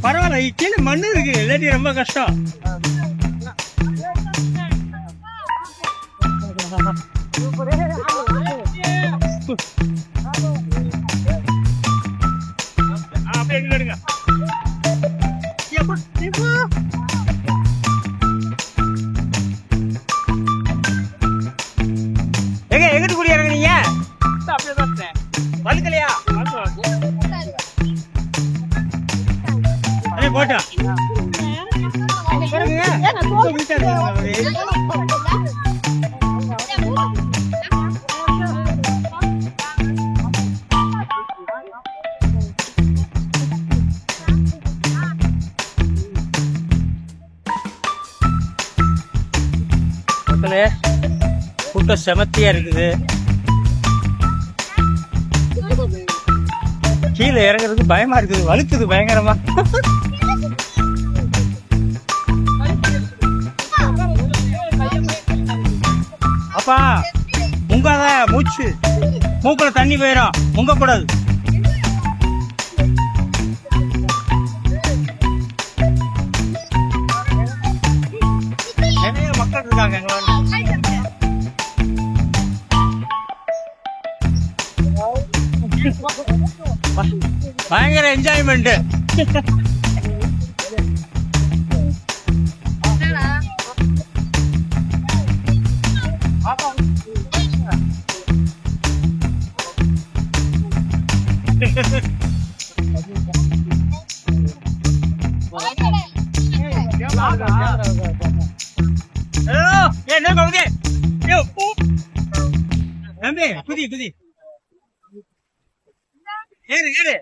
பரவாயில்ல, கீழே மண்ணு இருக்கு, இல்லாட்டி ரொம்ப கஷ்டம். எங்கிட்டு கூடி இறங்குனீங்க? வழுக்கலையா? போட்டா மக்களே, கூட்டம் செமத்தியா இருக்குது. கீழே இறங்குறதுக்கு பயமா இருக்குது, வழுக்குது பயங்கரமா. அப்பா முங்காத, மூச்சு மூக்குல தண்ணி போயிடும், முங்க கூடாது. நிறைய மக்கள் இருக்காங்க. பயங்கர என்ஜாய்மெண்ட். என்ன கவுதே நம்பி குதி குதி ஏறு ஏறு.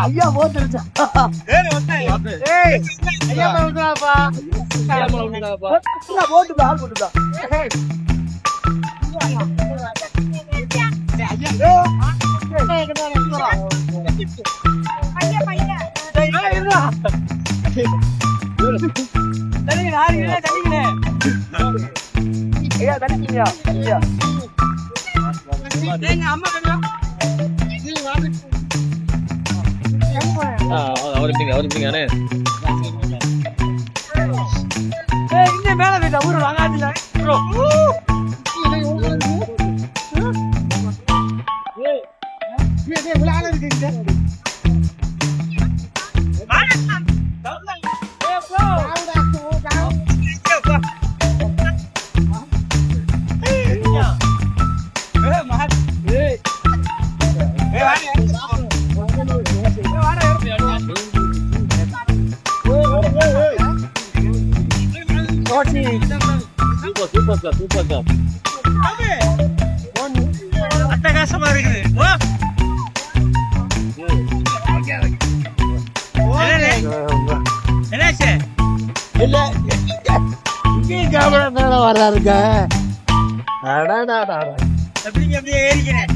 ஐயா போட்டுருச்சா? போட்டு ஆள் போட்டுதா? மேல வீட்டா ஊரு வாங்காதுல அட்டகாசமா இருக்குது. என்னாச்சு? வர்றாருங்க எப்படிங்க அப்படியே ஏறிக்கிறேன்.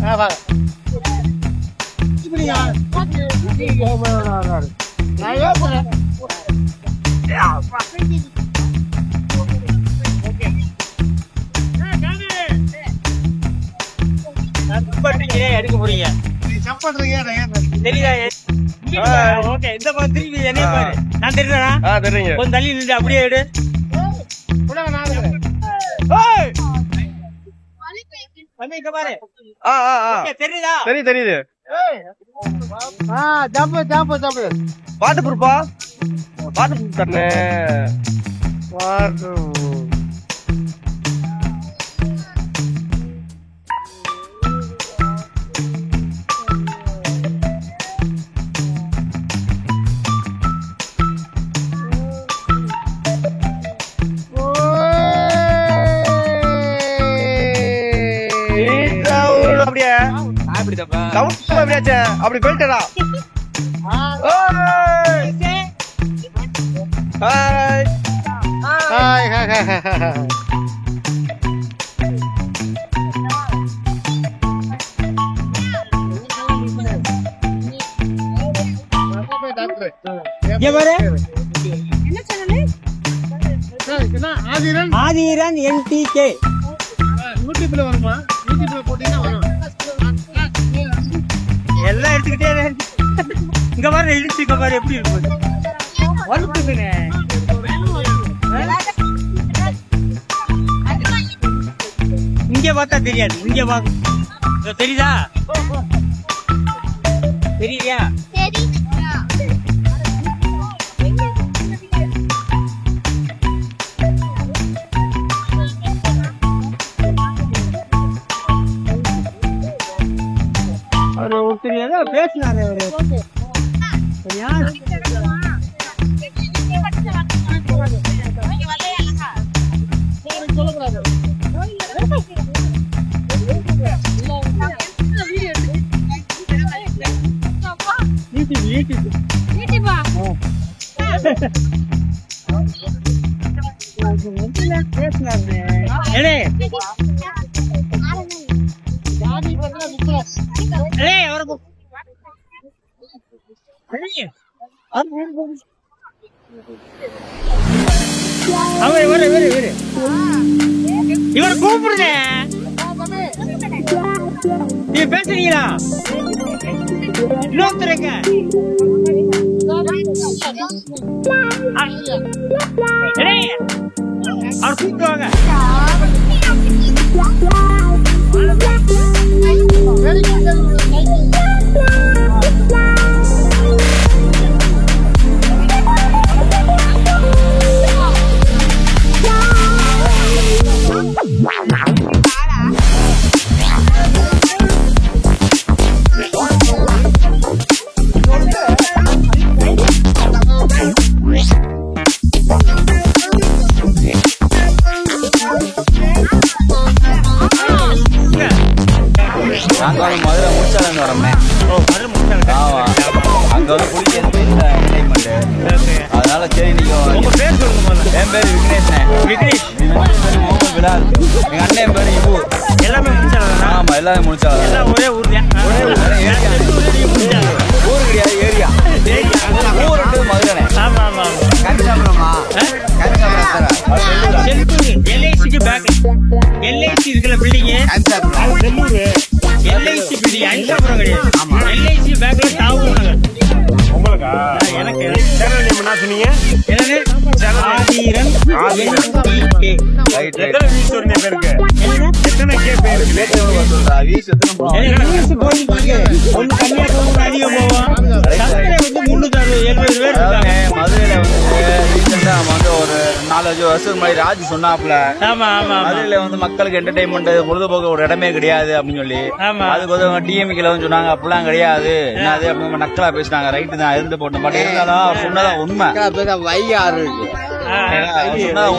எடுக்க போறீங்க தெரியுதா? ஓகே, இந்த மாதிரி திரும்பி என்னைய பாரு. நான் தெரியுறா? தெரியுங்க. கொஞ்சம் தள்ளி நின்று அப்படியே எடு. தெரியுதா? தெரியுது. பாட்டு பொறுப்பா பாட்டு தண்ணே பாட்டு. அப்படி போயிட்டா ஆதிரன் NTK. யூடியூப்ல வருமா? யூடியூப்ல போட்டீங்கன்னா வரும். எல்லாம் எடுத்துக்கிட்டே இங்க பாரு இழுத்துக்க பாரு எப்படி இருக்கும் வலுக்குதுனே. இங்க பார்த்தா தெரியாது, இங்க பாக்க தெரியுதா? தெரியலையா? அவரு ஒருத்தர் ஏதோ பேசினாரு அவரு. யார்? இவர் கூப்பிடுங்க. நீங்க பேசுறீங்களா? இன்னொருத்தருங்க அவர் கூப்பிடுவாங்க. நாங்க வந்து மதுரை முடிச்சாலும் வரோமே. அங்க வந்து குடிக்கிறது அதனால சரி நீங்க உங்க பேர் சொல்லுங்க. என் பேர் விக்னேஷ். விக்னேஷ் விலால். எங்க அண்ணன் பேர் இபு. எல்லாமே முடிச்சாலும். ஆமா எல்லாமே முடிச்சாலும். எல்லாம் ஒரே ஊர் தான். ஊர் கிடையாது ஏரியா. ஊருட்டு மதுரை. ஆமா ஆமா. கண்டிப்பாமா LICக்கு பேக் LIC இருக்கிற பில்டிங் LIC பில்டிங் அஞ்சாபுரம் கிடையாது. LIC பேக்ல டாவும் உங்களுக்கா? எனக்கு சேனல் நேம் என்ன சொன்னீங்க? என்னது? ஆதிரன் NTK. எத்தனை வியூஸ் வருங்க பேருக்கு? எத்தனை கே பேருக்கு? வியூஸ் எத்தனை போகும்? ஒன்னு கன்னியாகுமரி அதிகம் போவோம். சப்ஸ்கிரைபர் வந்து 370 பேர் இருக்காங்க. மதுரையில வந்து ரீசெண்டா வந்து ஒரு 4-5 வருஷத்துக்கு முன்னாடி ராஜ் சொன்னாப்ல. ஆமா ஆமா. மதுரையில வந்து மக்களுக்கு என்டர்டைன்மெண்ட் பொழுதுபோக்கு ஒரு இடமே கிடையாது அப்படின்னு சொல்லி அதுக்கு வந்து டிஎம்கேல வந்து சொன்னாங்க. அப்படிலாம் கிடையாது, என்னது அப்படின்னு நக்கலா பேசினாங்க. ரைட்டு தான் இருந்து போட்டோம். பட் இருந்தாலும் அவர் சொன்னதான் உண்மை.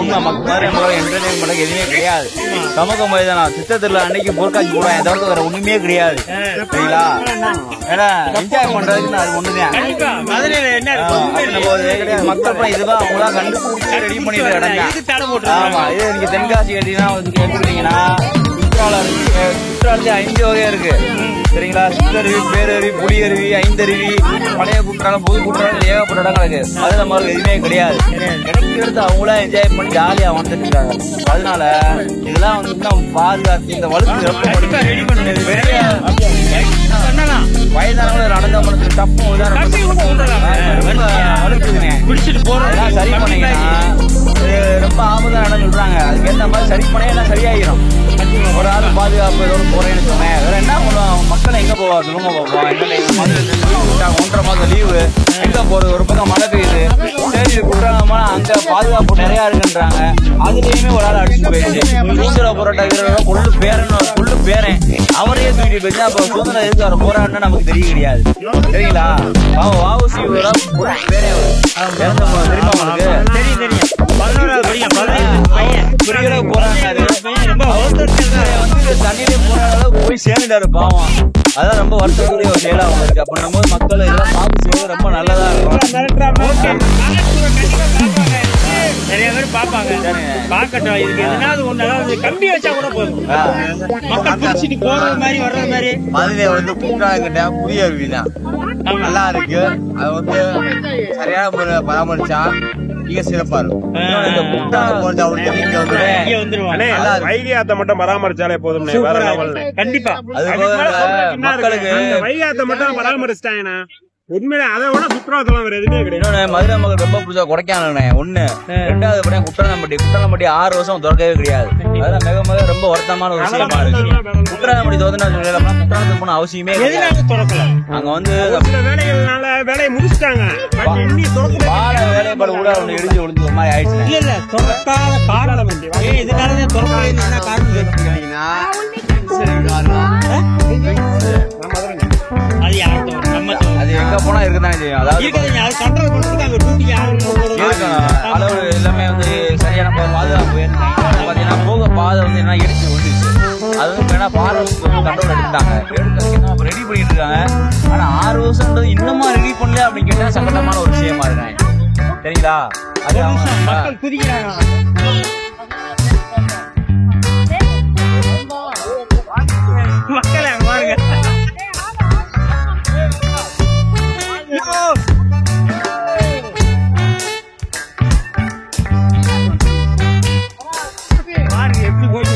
உண்மை மக்கள் என்டர்டைன்மெண்ட் எதுவுமே கிடையாது. சமூக மைதானம் சித்தத்துல அன்னைக்கு பொருட்காட்சி போடுவாங்க. தவிர்த்து வேற ஒண்ணுமே கிடையாது. சரிங்களா? ஏன்னா என்ஜாய் பண்றதுக்கு அது ஒண்ணுதான். மக்கள் இதுதான் அவங்களாம் கண்டுபிடிச்சு ரெடி பண்ணிட்டு இடம். ஆமா, இது நீங்க தென்காசி கேட்டீங்கன்னா கேட்டுக்கிட்டீங்கன்னா குற்றாலத்துல 5 வகை இருக்கு. சரிங்களா? சித்தருவி, பேரருவி, புலியருவி, ஐந்தருவி, பழைய குற்றாலம், புது குற்றாலம், ஏகப்பட்ட இடங்கள் இருக்கு. அது நம்ம எதுவுமே கிடையாது. எடுத்து அவங்களா என்ஜாய் பண்ணி ஜாலியா வந்துட்டு இருக்காங்க. அதனால இதெல்லாம் வந்து பாதுகாத்து இந்த வளர்ச்சி ரொம்ப வயதானவங்களை நடந்தவங்களுக்கு தப்பும் வளர்த்துக்குங்க சரி பண்ணீங்கன்னா ரொம்ப ஆபத்தான் இடம் சொல்றாங்க. அதுக்கேற்ற மாதிரி சரி பண்ணே எல்லாம் சரியாயிரும். ஒரு ஆள் பாதுகாப்பு ஏதோ போறேன்னு சொன்னேன். வேற என்ன பண்ணுவாங்க? மக்களை எங்க போவா? சொல்லுங்க போவோம். 1.5 மாதம் லீவு எங்க போறது? ஒரு பக்கம் மழை பெய்யுது. சரி குற்றாலமா அங்க பாதுகாப்பு நிறைய இருக்குன்றாங்க. அதுலயுமே ஒரு ஆள் அடிச்சு போயிடுச்சு. சுதந்திர போராட்ட வீரர்கள் கொள்ளு பேரன் அவரையே தூக்கிட்டு போயிடுச்சு. அப்ப சுதந்திரம் எதுக்கு அவர் போராடினா நமக்கு தெரிய கிடையாது. சரிங்களா? வாவுசி பேரன் தெரியுமா உங்களுக்கு? தெரியும். தண்ணியிலே போன அளவுக்கு போய் சேர்ந்துட்டாரு பாவம். அதான் ரொம்ப வருத்தக்கூடிய ஒரு செயலா அவங்க இருக்கு. அப்படின்னும் போது மக்கள் எல்லாம் பார்த்து செய்வது ரொம்ப நல்லதா இருக்கும். நிறைய பேர் பாப்பாங்க. பாக்கட்டும். இதுக்கு எதனாவது ஒண்ணு கம்பி வச்சா கூட போதும். மக்கள் பிடிச்சிட்டு போறது மாதிரி வர்றது மாதிரி. மதுரை வந்து குற்றாலங்கிட்ட புதிய அருவி தான் நல்லா இருக்கு. அது வந்து சரியான முறை பராமரிச்சா மிக சிறப்பா இருக்கும். இன்னொன்னு இந்த குற்றாலம் போறது அவருக்கு இங்க வந்துருவாங்க. வைகை ஆத்த மட்டும் பராமரிச்சாலே போதும். கண்டிப்பா அது மக்களுக்கு வைகை ஆத்த மட்டும் பராமரிச்சிட்டாங்கன்னா உண்மையில அதை விட சுற்றுலாத்தலம் வேற எதுவுமே கிடையாது. இன்னொன்னு மதுரை மக்கள் ரொம்ப பிடிச்ச கொடைக்கானல் ஒண்ணு. ரெண்டாவது படம் குற்றாலம்பட்டி 6 வருஷம் திறக்கவே கிடையாது. அதெல்லாம் மிக மிக ரொம்ப வருத்தமான ஒரு விஷயமா இருக்கு. குற்றாலம்பட்டி தோதுனா குற்றாலத்துக்கு போன அவசியமே திறக்கல. அங்க வந்து வேலைகள்னால வேலையை முடிச்சுட்டாங்க. பால வேலைப்பாடு கூட ஒண்ணு இடிஞ்சு ஒளிஞ்சு ஒரு மாதிரி ஆயிடுச்சு. இல்ல இல்ல திறக்காத காரணம் எதுனால திறக்காத அது எங்க போனா இருக்குதானே செய்யும். அதாவது அளவு எல்லாமே வந்து சரியான பாதுகாப்பு பாத்தீங்கன்னா போக பாதை வந்து என்ன இடிச்சு விழுந்துச்சு. அது வந்து வேணா ஃபாரஸ்ட் கண்ட்ரோல் எடுத்துட்டாங்க. ரெடி பண்ணிட்டு இருக்காங்க. ஆனா 6 வருஷம்ன்றது இன்னுமா ரெடி பண்ணல அப்படின்னு கேட்டா சங்கடமான ஒரு விஷயமா இருக்காங்க. சரிங்களா? அது மக்கள் குதிக்கிறாங்க. மக்கள் பாருங்க எப்படி போயிட்டு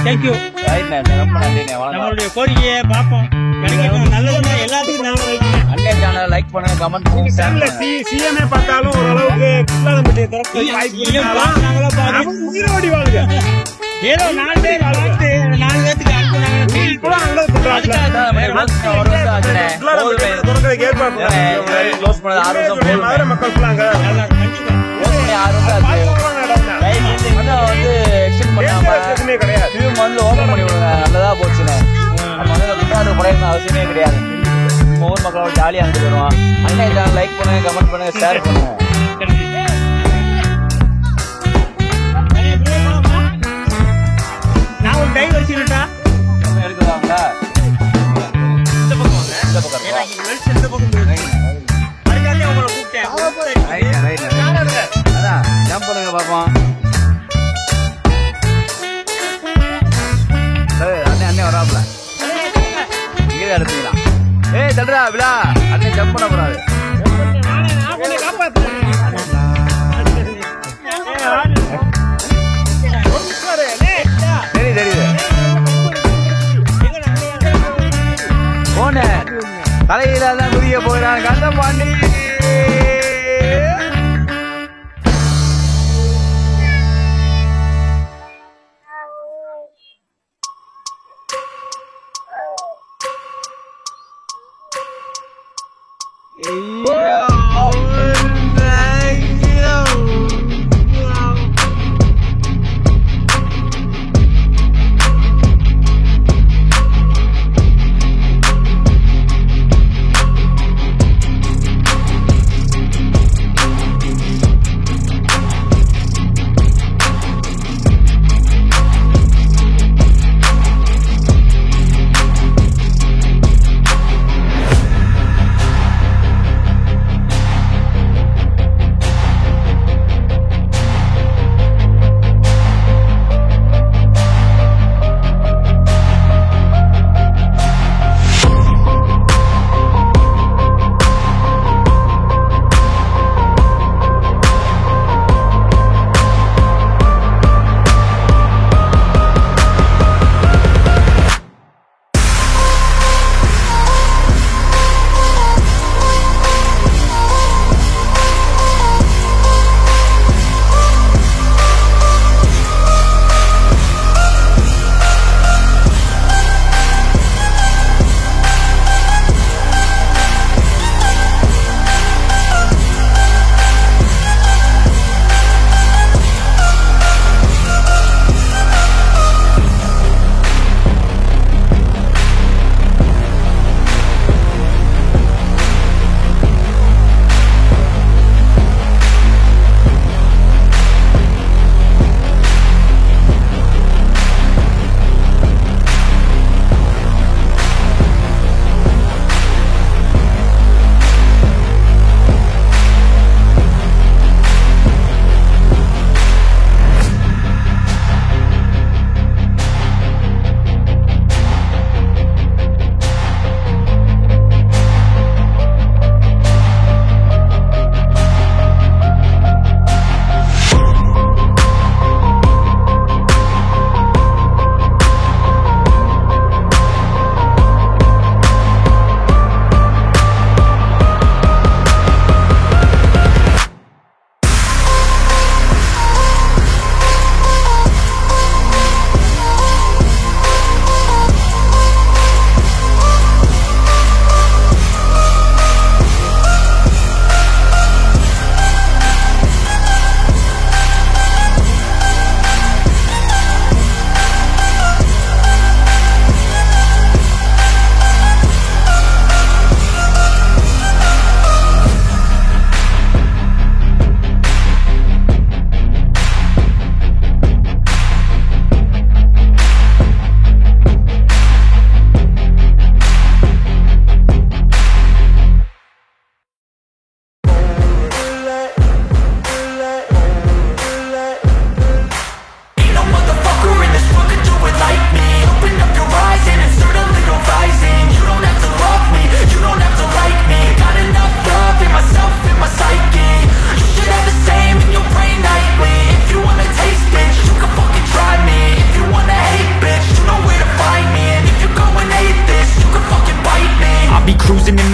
தேங்க்யூ. நம்மளுடைய கோரிக்கையை பார்ப்போம். நல்லதுன்னா எல்லாத்துக்கும் அண்ணே சேனல் லைக் பண்ணுங்க, கமெண்ட் பண்ணுங்க, ஷேர் பண்ணுங்க. சிஎம்ஏ பார்த்தாலும் ஓரளவுக்கு குற்றாலம்பட்டியை திறக்க உயிரோடி வாழ்க. ஏதோ 4 பேர் 4 பேருக்கு நல்லதா போச்சுன்னு அவசியமே கிடையாது. ஒவ்வொரு மக்களோட ஜாலியா இருந்து வருவோம். அண்ணே சேனல் லைக் பண்ணுங்க, கமெண்ட் பண்ணுங்க, ஷேர் பண்ணுங்க. நான் ஒரு டைவ் வச்சுக்கிட்டா எடுக்குதாங்களா? இந்த பக்கம் அதான் ஜம்ப் பண்ணுங்க பாப்போம். அண்ணே வராப்ல இங்கே எடுத்துக்கலாம். ஏய் தடுறா விழா அண்ணே ஜம்ப் பண்ண போறாரு. சரி தெரியுது. போன தலையில தான் குதிக்க போகிறான் கந்த Pandi.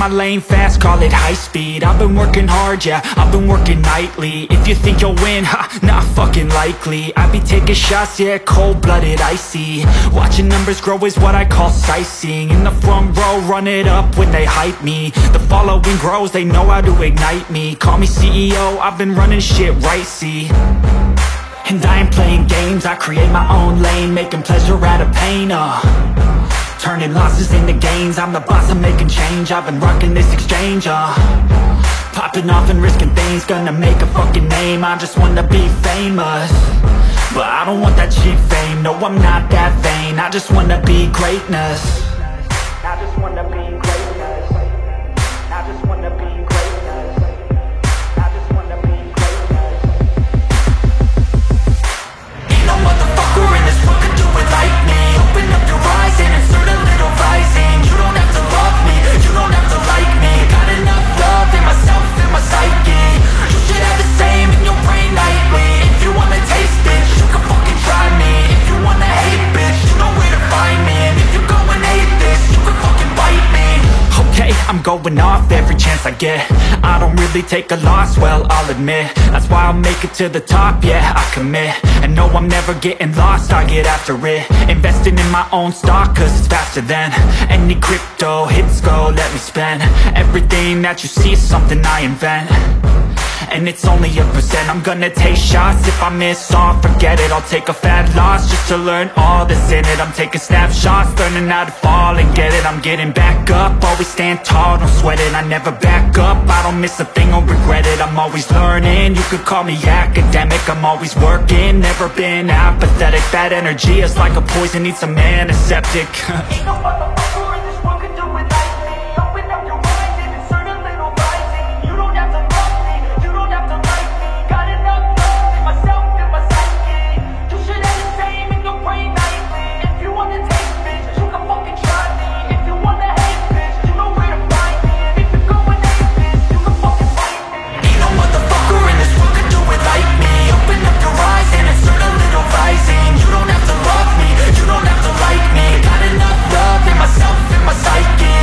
my lane fast, call it high speed. I've been working hard, yeah, I've been working nightly. If you think you'll win, ha, not fucking likely. I be taking shots, yeah, cold-blooded, icy. Watching numbers grow is what I call sightseeing. In the front row, run it up when they hype me. The following grows, they know how to ignite me. Call me CEO, I've been running shit right, see. And I ain't playing games, I create my own lane, making pleasure out of pain, turning losses into gains, I'm the boss, I'm making change. I've been rocking this exchange, popping off and risking things, gonna make a fucking name. I just wanna be famous, but I don't want that cheap fame. No, I'm not that vain, I just wanna be greatness. I just wanna be greatness. I just wanna be greatness. I just wanna be greatness. Ain't no motherfucker in this world could do it like me. Open up your eyes and insert a little rising. You don't have to love me, you don't have to like me. Got enough love in myself, in my psyche. You should have the same in your brain nightly. If you wanna taste, bitch, you can fucking try me. If you wanna hate, bitch, you know where to find me. And if you go and hate this, you can fucking bite me. Okay, I'm going off every chance I get. I don't really take a loss, well, I'll admit. That's why I'll make it to the top, yeah, I commit. And no, I'm never getting lost, I get after it. Investing in my own stock, cause it's faster than any crypto hits go, let me spend. Everything that you see is something I invent, and it's only a percent. I'm gonna take shots, if I miss all, forget it. I'll take a fat loss just to learn all that's in it. I'm taking snapshots, learning how to fall and get it. I'm getting back up, always stand tall, don't sweat it. I never back up, I don't miss a thing or regret it. I'm always learning, you could call me academic. I'm always working, never been apathetic. Bad energy is like a poison, needs some antiseptic. Ain't no motherfucker in this world could do it like me. Open up your mind and insert a little rising. You don't have to love me, you don't have to like me. Got enough love in myself, in my psyche. You should have the same in your brain nightly. If you wanna taste, bitch, you can fucking try me. If you wanna hate, bitch, you know where to find me. And if you go and hate, bitch, you can fucking fight me. Ain't no motherfucker in this world could do it like me. Open up your eyes and insert a little rising. You don't have to love me, you don't have to like me. Got enough love in myself, in my psyche.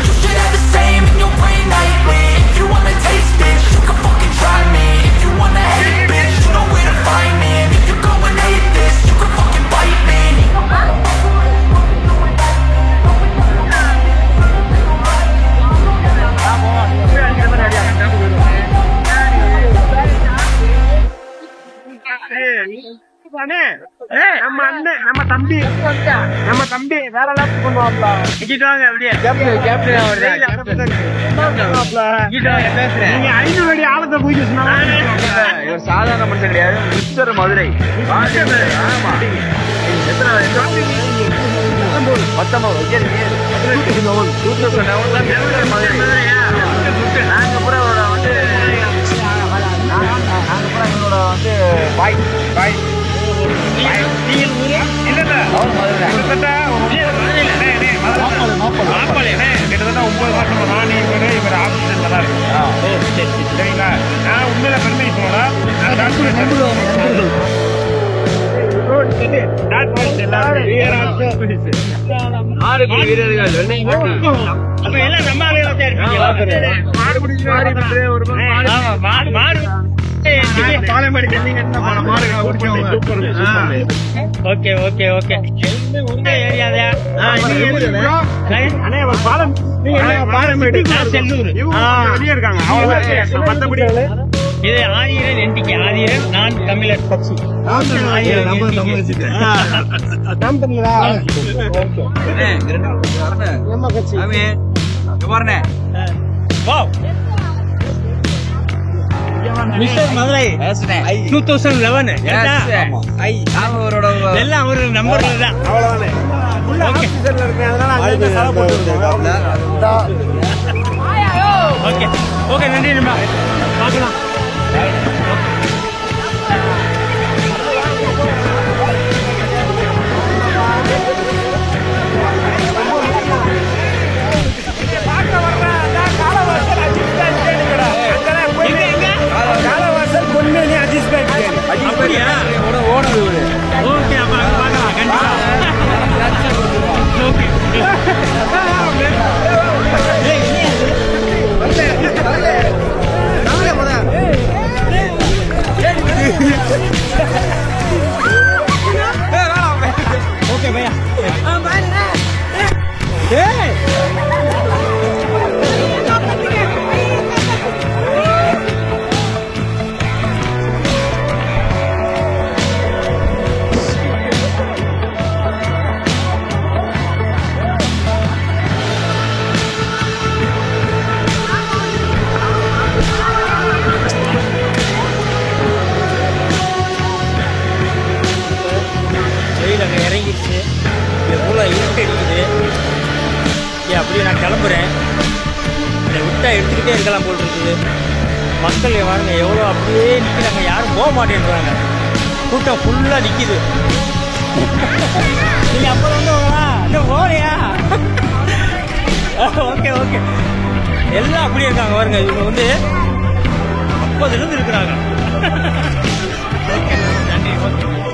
You should have the same in your brain nightly. If you wanna taste, bitch, you can fucking try me. If you wanna hate, bitch, you know where to find me. And if you go and hate this, you can fucking bite me. நம்ம அண்ணன், நம்ம தம்பி வேற level பண்ணுவாப்ல. இங்கிட்டு வாங்க அப்படியே. நீங்க 500 அடி ஆழத்தை போய் இவர் சாதாரண மனுஷன் கிடையாது, மிஸ்டர் மதுரை. ஆமா, எத்தனை 19 மதுரை. நாங்க பூரா வந்து பாய் பாய் கிட்டத்தட்ட 9 மாசம் நான் இவர் ஆபீஸ்ல தான் இருக்கு. சரிங்களா, நான் உண்மையில பெருமை சொல்லலாம். Okay okay okay. இருக்காங்க மற்றபடி இது ஆதிரன் என்டிகே. ஆதிரன் நான் தமிழர் கட்சி. மிஸ்டர் மதுரை 2011 எல்லாம் அவரு நம்பர்ல தான். ஓகே ஓகே, நன்றி நண்பா, பார்க்கலாம். ஏய் வெயில் அங்கே இறங்கிடுச்சு. எவ்வளோ இருட்டு அடிக்குது. அப்படியே நான் கிளம்புறேன். என்னை விட்டா எடுத்துக்கிட்டே இருக்கலாம் போல் இருக்குது. மக்கள் வாருங்க எவ்வளோ அப்படியே நிற்கிறாங்க. யாரும் போக மாட்டேன்றாங்க. கூட்டம் ஃபுல்லாக நிற்கிது. நீங்கள் அப்போ வந்து இன்னும் போகலையா? Okay okay. எல்லாம் அப்படியே இருக்காங்க பாருங்க. இவங்க வந்து 50 இருக்கிறாங்க. ஓகே நன்றி. ஓகே